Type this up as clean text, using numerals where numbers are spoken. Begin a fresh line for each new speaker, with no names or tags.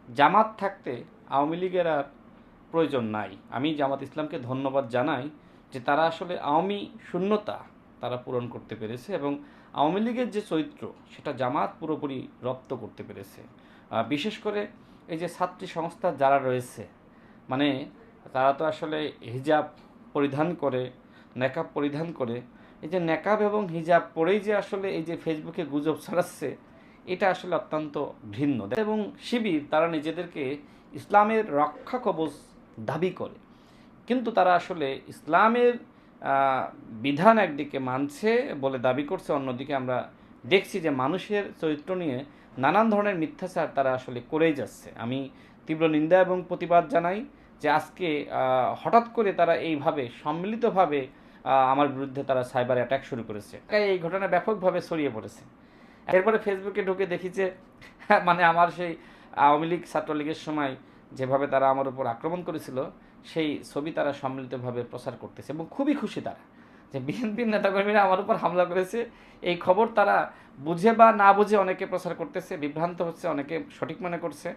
জামাত থাকতে আওয়ামী লীগের আর প্রয়োজন নাই। আমি জামাত ইসলামকে ধন্যবাদ জানাই যে তারা আসলে আওয়ামী শূন্যতা তারা পূরণ করতে পেরেছে এবং আওয়ামী লীগের যে চরিত্র সেটা জামাত পুরোপুরি রপ্ত করতে পেরেছে। বিশেষ করে এই যে ছাত্রী সংস্থা যারা রয়েছে, মানে তারা তো আসলে হিজাব পরিধান করে, নেকাব পরিধান করে, এই যে নেকাব এবং হিজাব পরেই যে আসলে এই যে ফেসবুকে গুজব ছড়াচ্ছে, এটা আসলে অত্যন্ত ঘৃণ্য। এবং শিবির তারা নিজেদেরকে ইসলামের রক্ষা কবচ দাবি করে, কিন্তু তারা আসলে ইসলামের বিধান একদিকে মানছে বলে দাবি করছে, অন্যদিকে আমরা দেখছি যে মানুষের চরিত্র নিয়ে নানান ধরনের মিথ্যাচার তারা আসলে করেই যাচ্ছে। আমি তীব্র নিন্দা এবং প্রতিবাদ জানাই যে আজকে হঠাৎ করে তারা এইভাবে সম্মিলিতভাবে আমার বিরুদ্ধে তারা সাইবার অ্যাটাক শুরু করেছে। এই ঘটনা ব্যাপকভাবে ছড়িয়ে পড়েছে। এরপরে ফেসবুকে ঢুকে দেখি যে মানে আমার সেই আওয়ামী লীগ ছাত্রলীগের সময় যেভাবে তারা আমার উপর আক্রমণ করেছিল সেই ছবি তারা সম্মিলিতভাবে প্রচার করতেছে এবং খুবই খুশি তারা যে বিএনপির নেতাকর্মীরা আমার উপর হামলা করেছে। এই খবর তারা বুঝে বা না বুঝে অনেকে প্রচার করতেছে, বিভ্রান্ত হচ্ছে, অনেকে সঠিক মনে করছে।